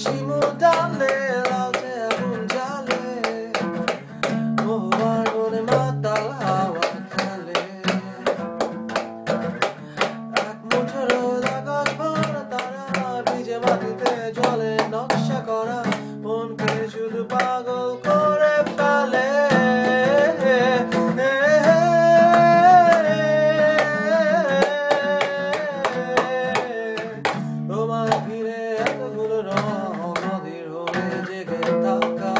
শিমুল টানলে লালচে আগুন জ্বালে, মহুয়ার বনে মাতাল হাওয়া খেলে। এক মুঠো রোদ আকাশ ভরা তারা, ভিজে মাটিতে জলে নকশা করা, মনকে শুধু পাগল করে ফেলে। তোমায় ঘিরে এতগুলো রং, নদীর হয়ে জেগে থাকা,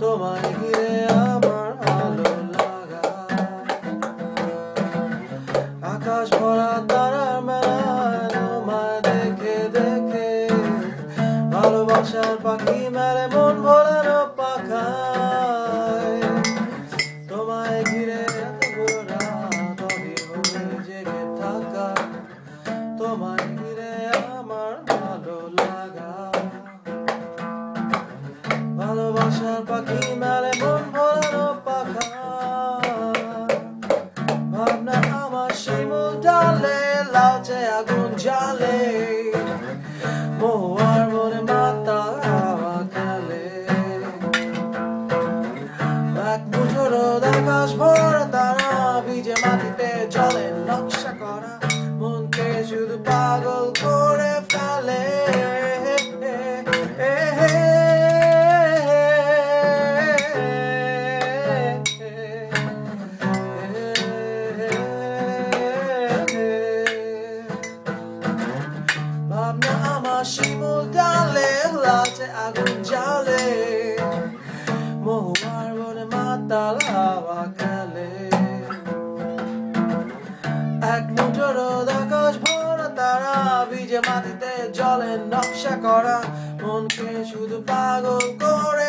তোমায় ঘিরে আমার ভালো লাগা। আকাশ ভরা তারার মেলায় তোমায় দেখে দেখে, ভালোবাসার পাখি মেলে মন ভোলানো পাখায়। তোমায় ঘিরে এতগুলো রাত, নদীর হয়ে জেগে থাকা, তোমায় ঘিরে আমার ভালো লাগা। ভালোবাসার পাখি মেলে মন ভোলানো পাখা, ভাবনা আমার শিমুল টানলে লালচে আগুন জ্বালে, মহুয়ার বনে মাতাল হাওয়া খেলে। এক মুঠো রোদ আকাশ ভরা তারা, ভিজে মাটিতে জলে নকশা করা, মনকে শুধু পাগল করে ফেলে। ভাবনা আমার শিমুল টানলে লালচে আগুন জ্বালে, মহুয়ার বনে মাতাল হাওয়া খেলে। এক মুঠো রোদ আকাশ ভরা তারা, ভিজে মাটিতে জলে নকশা করা, মনকে শুধু পাগল করে